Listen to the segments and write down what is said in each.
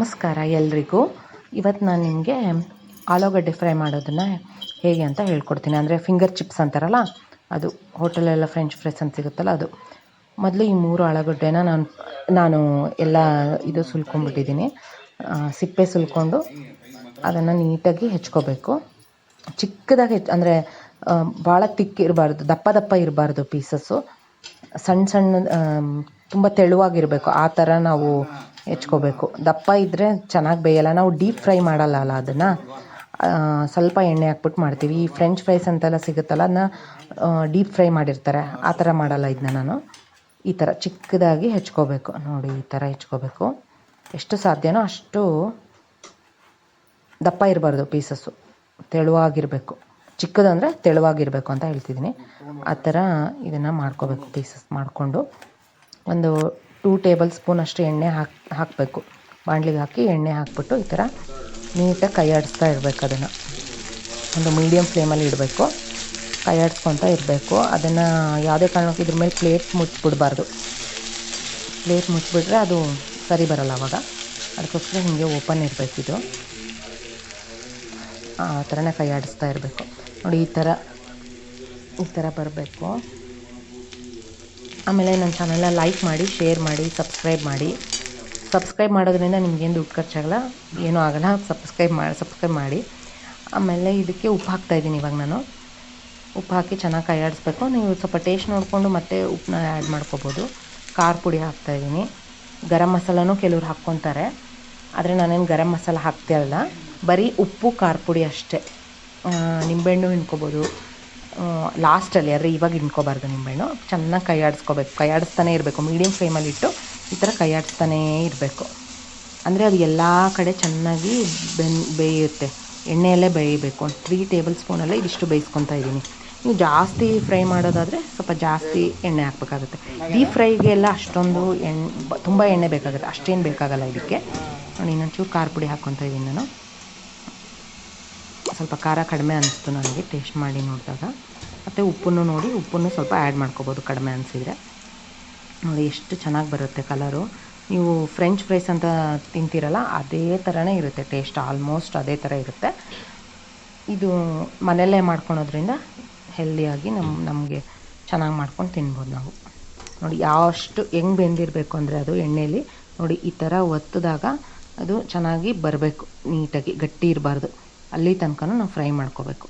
ನಮಸ್ಕಾರ ಎಲ್ರಿಗೂ. ಇವತ್ತು ನಾನು ನಿಮಗೆ ಆಲೂಗಡ್ಡೆ ಫ್ರೈ ಮಾಡೋದನ್ನು ಹೇಗೆ ಅಂತ ಹೇಳ್ಕೊಡ್ತೀನಿ. ಅಂದರೆ ಫಿಂಗರ್ ಚಿಪ್ಸ್ ಅಂತಾರಲ್ಲ ಅದು, ಹೋಟೆಲೆಲ್ಲ ಫ್ರೆಂಚ್ ಫ್ರೈಸ್ ಅಂತ ಸಿಗುತ್ತಲ್ಲ ಅದು. ಮೊದಲು ಈ 3 ಆಲೂಗಡ್ಡೆನ ನಾನು ಎಲ್ಲ ಸುಲ್ಕೊಂಡ್ಬಿಟ್ಟಿದ್ದೀನಿ. ಸಿಪ್ಪೆ ಸುಲ್ಕೊಂಡು ಅದನ್ನು ನೀಟಾಗಿ ಹೆಚ್ಕೋಬೇಕು. ಚಿಕ್ಕದಾಗಿ ಅಂದರೆ ಭಾಳ ಇರಬಾರ್ದು, ದಪ್ಪ ದಪ್ಪ ಇರಬಾರ್ದು ಪೀಸಸ್ಸು. ಸಣ್ಣ ಸಣ್ಣ ತುಂಬ ತೆಳುವಾಗಿರಬೇಕು, ಆ ಥರ ನಾವು ಹೆಚ್ಕೋಬೇಕು. ದಪ್ಪ ಇದ್ದರೆ ಚೆನ್ನಾಗಿ ಬೇಯಲ್ಲ. ನಾವು ಡೀಪ್ ಫ್ರೈ ಮಾಡಲ್ಲ ಅದನ್ನು, ಸ್ವಲ್ಪ ಎಣ್ಣೆ ಹಾಕ್ಬಿಟ್ಟು ಮಾಡ್ತೀವಿ. ಈ ಫ್ರೆಂಚ್ ಫ್ರೈಸ್ ಅಂತೆಲ್ಲ ಸಿಗುತ್ತಲ್ಲ, ಅದನ್ನ ಡೀಪ್ ಫ್ರೈ ಮಾಡಿರ್ತಾರೆ, ಆ ಥರ ಮಾಡಲ್ಲ ಇದನ್ನ ನಾನು. ಈ ಥರ ಚಿಕ್ಕದಾಗಿ ಹೆಚ್ಕೋಬೇಕು ನೋಡಿ, ಈ ಥರ ಹೆಚ್ಕೋಬೇಕು. ಎಷ್ಟು ಸಾಧ್ಯನೋ ಅಷ್ಟು ದಪ್ಪ ಇರಬಾರ್ದು ಪೀಸಸ್ಸು, ತೆಳುವಾಗಿರಬೇಕು. ಚಿಕ್ಕದಂದರೆ ತೆಳುವಾಗಿರಬೇಕು ಅಂತ ಹೇಳ್ತಿದ್ದೀನಿ. ಆ ಥರ ಇದನ್ನು ಮಾಡ್ಕೋಬೇಕು. ಪೀಸಸ್ ಮಾಡಿಕೊಂಡು ಒಂದು 2 ಟೇಬಲ್ ಸ್ಪೂನ್ ಅಷ್ಟು ಎಣ್ಣೆ ಹಾಕಬೇಕು. ಬಾಣಲಿಗೆ ಹಾಕಿ ಎಣ್ಣೆ ಹಾಕ್ಬಿಟ್ಟು ಈ ಥರ ನೀಟಾಗಿ ಕೈ ಆಡಿಸ್ತಾ ಇರಬೇಕು. ಅದನ್ನು ಒಂದು ಮೀಡಿಯಮ್ ಫ್ಲೇಮಲ್ಲಿ ಇಡಬೇಕು, ಕೈ ಆಡಿಸ್ಕೊತಾ ಇರಬೇಕು. ಅದನ್ನು ಯಾವುದೇ ಕಾರಣಕ್ಕೂ ಇದ್ರ ಮೇಲೆ ಪ್ಲೇಟ್ ಮುಚ್ಚಿಬಿಡಬಾರ್ದು. ಪ್ಲೇಟ್ ಮುಚ್ಚಿಬಿಟ್ರೆ ಅದು ಸರಿ ಬರೋಲ್ಲ ಆವಾಗ. ಅದಕ್ಕೋಸ್ಕರ ಹೀಗೆ ಓಪನ್ ಇರಬೇಕು. ಇದು ಆ ಥರನೇ ಕೈ ಆಡಿಸ್ತಾ ಇರಬೇಕು ನೋಡಿ. ಈ ಥರ ಬರಬೇಕು. ಆಮೇಲೆ ನನ್ನ ಚಾನಲ್ನ ಲೈಕ್ ಮಾಡಿ, ಶೇರ್ ಮಾಡಿ, ಸಬ್ಸ್ಕ್ರೈಬ್ ಮಾಡಿ. ಸಬ್ಸ್ಕ್ರೈಬ್ ಮಾಡೋದ್ರಿಂದ ನಿಮಗೇನು ದುಡ್ಡು ಖರ್ಚಾಗಲ್ಲ, ಏನೂ ಆಗೋಲ್ಲ. ಸಬ್ಸ್ಕ್ರೈಬ್ ಮಾಡಿ. ಆಮೇಲೆ ಇದಕ್ಕೆ ಉಪ್ಪು ಹಾಕ್ತಾಯಿದ್ದೀನಿ. ಇವಾಗ ನಾನು ಉಪ್ಪು ಹಾಕಿ ಚೆನ್ನಾಗಿ ಕೈ ಆಡಿಸ್ಬೇಕು. ನೀವು ಸ್ವಲ್ಪ ಟೇಸ್ಟ್ ನೋಡಿಕೊಂಡು ಮತ್ತೆ ಉಪ್ಪನ್ನ ಆ್ಯಡ್ ಮಾಡ್ಕೋಬೋದು. ಖಾರ ಪುಡಿ ಹಾಕ್ತಾಯಿದ್ದೀನಿ. ಗರಂ ಮಸಾಲನೂ ಕೆಲವ್ರು ಹಾಕ್ಕೊತಾರೆ, ಆದರೆ ನಾನೇನು ಗರಂ ಮಸಾಲ ಹಾಕ್ತಿರಲ್ಲ. ಬರೀ ಉಪ್ಪು, ಖಾರ ಪುಡಿ ಅಷ್ಟೇ. ನಿಂಬೆಹಣ್ಣು ಹಿಂಡ್ಕೊಬೋದು ಲಾಸ್ಟಲ್ಲಿ, ಆದರೆ ಇವಾಗ ಹಿಂಡ್ಕೋಬಾರ್ದು ನಿಂಬೆಹಣ್ಣು. ಚೆನ್ನಾಗಿ ಕೈ ಆಡಿಸ್ಕೋಬೇಕು. ಕೈ ಆಡಿಸ್ತಾನೇ ಇರಬೇಕು, ಮೀಡಿಯಮ್ ಫ್ಲೇಮಲ್ಲಿಟ್ಟು ಈ ಥರ ಕೈ ಆಡಿಸ್ತಾನೇ ಇರಬೇಕು. ಅಂದರೆ ಅದು ಎಲ್ಲ ಕಡೆ ಚೆನ್ನಾಗಿ ಬೇಯುತ್ತೆ. ಎಣ್ಣೆಯಲ್ಲೇ ಬೇಯಬೇಕು. 3 ಟೇಬಲ್ ಸ್ಪೂನಲ್ಲೇ ಇದಿಷ್ಟು ಬೇಯಿಸ್ಕೊತಾ ಇದ್ದೀನಿ. ನೀವು ಜಾಸ್ತಿ ಫ್ರೈ ಮಾಡೋದಾದರೆ ಸ್ವಲ್ಪ ಜಾಸ್ತಿ ಎಣ್ಣೆ ಹಾಕಬೇಕಾಗುತ್ತೆ. ಡೀಪ್ ಫ್ರೈಗೆಲ್ಲ ಅಷ್ಟೊಂದು ತುಂಬ ಎಣ್ಣೆ ಬೇಕಾಗುತ್ತೆ, ಅಷ್ಟೇನು ಬೇಕಾಗಲ್ಲ ಇದಕ್ಕೆ. ನೋಡಿ, ಇನ್ನೊಂಚೂರು ಖಾರ ಪುಡಿ ಹಾಕ್ಕೊತಾ ಇದ್ದೀನಿ ನಾನು. ಸ್ವಲ್ಪ ಖಾರ ಕಡಿಮೆ ಅನಿಸ್ತು ನನಗೆ ಟೇಸ್ಟ್ ಮಾಡಿ ನೋಡಿದಾಗ. ಮತ್ತು ಉಪ್ಪನ್ನು ನೋಡಿ, ಉಪ್ಪನ್ನು ಸ್ವಲ್ಪ ಆ್ಯಡ್ ಮಾಡ್ಕೋಬೋದು ಕಡಿಮೆ ಅನಿಸಿದರೆ. ನೋಡಿ ಎಷ್ಟು ಚೆನ್ನಾಗಿ ಬರುತ್ತೆ ಕಲರು. ನೀವು ಫ್ರೆಂಚ್ ಫ್ರೈಸ್ ಅಂತ ತಿಂತೀರಲ್ಲ, ಅದೇ ಥರನೇ ಇರುತ್ತೆ ಟೇಸ್ಟ್, ಆಲ್ಮೋಸ್ಟ್ ಅದೇ ಥರ ಇರುತ್ತೆ. ಇದು ಮನೆಯಲ್ಲೇ ಮಾಡ್ಕೊಳೋದ್ರಿಂದ ಹೆಲ್ದಿಯಾಗಿ ನಮಗೆ ಚೆನ್ನಾಗಿ ಮಾಡ್ಕೊಂಡು ತಿನ್ಬೋದು ನಾವು. ನೋಡಿ ಎಷ್ಟು ಹೆಂಗೆ ಬೆಂದಿರಬೇಕು ಅಂದರೆ ಅದು ಎಣ್ಣೆಯಲ್ಲಿ ನೋಡಿ, ಈ ಥರ ಒತ್ತಿದಾಗ ಅದು ಚೆನ್ನಾಗಿ ಬರಬೇಕು, ನೀಟಾಗಿ ಗಟ್ಟಿ ಇರಬಾರ್ದು. ಅಲ್ಲಿ ತನಕನೂ ನಾವು ಫ್ರೈ ಮಾಡ್ಕೋಬೇಕು.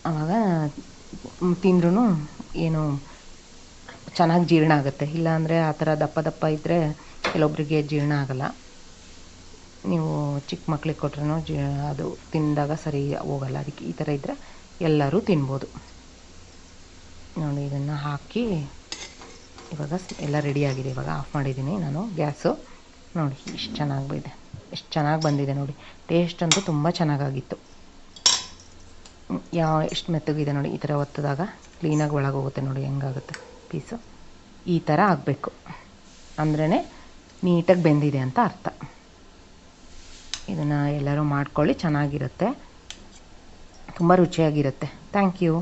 ಆವಾಗ ತಿಂದ್ರೂ ಏನು ಚೆನ್ನಾಗಿ ಜೀರ್ಣ ಆಗುತ್ತೆ. ಇಲ್ಲಾಂದರೆ ಆ ಥರ ದಪ್ಪ ದಪ್ಪ ಇದ್ದರೆ ಕೆಲವೊಬ್ಬರಿಗೆ ಜೀರ್ಣ ಆಗೋಲ್ಲ. ನೀವು ಚಿಕ್ಕ ಮಕ್ಳಿಗೆ ಕೊಟ್ರೂ ಅದು ತಿಂದಾಗ ಸರಿ ಹೋಗಲ್ಲ. ಅದಕ್ಕೆ ಈ ಥರ ಇದ್ದರೆ ಎಲ್ಲರೂ ತಿನ್ಬೋದು. ನೋಡಿ, ಇದನ್ನು ಹಾಕಿ ಇವಾಗ ಎಲ್ಲ ರೆಡಿಯಾಗಿದೆ. ಇವಾಗ ಆಫ್ ಮಾಡಿದ್ದೀನಿ ನಾನು ಗ್ಯಾಸು. ನೋಡಿ ಎಷ್ಟು ಚೆನ್ನಾಗಿ ಬಂದಿದೆ ನೋಡಿ. ಟೇಸ್ಟ್ ಅಂತೂ ತುಂಬ ಚೆನ್ನಾಗಾಗಿತ್ತು. ಎಷ್ಟು ಮೆತ್ತಗಿದೆ ನೋಡಿ. ಈ ಥರ ಒತ್ತಿದಾಗ ಕ್ಲೀನಾಗಿ ಒಳಗೆ ಹೋಗುತ್ತೆ ನೋಡಿ, ಹೆಂಗಾಗುತ್ತೆ ಪೀಸು. ಈ ಥರ ಆಗಬೇಕು ಅಂದ್ರೇ ನೀಟಾಗಿ ಬೆಂದಿದೆ ಅಂತ ಅರ್ಥ. ಇದನ್ನು ಎಲ್ಲರೂ ಮಾಡ್ಕೊಳ್ಳಿ, ಚೆನ್ನಾಗಿರುತ್ತೆ, ತುಂಬ ರುಚಿಯಾಗಿರುತ್ತೆ. Thank you.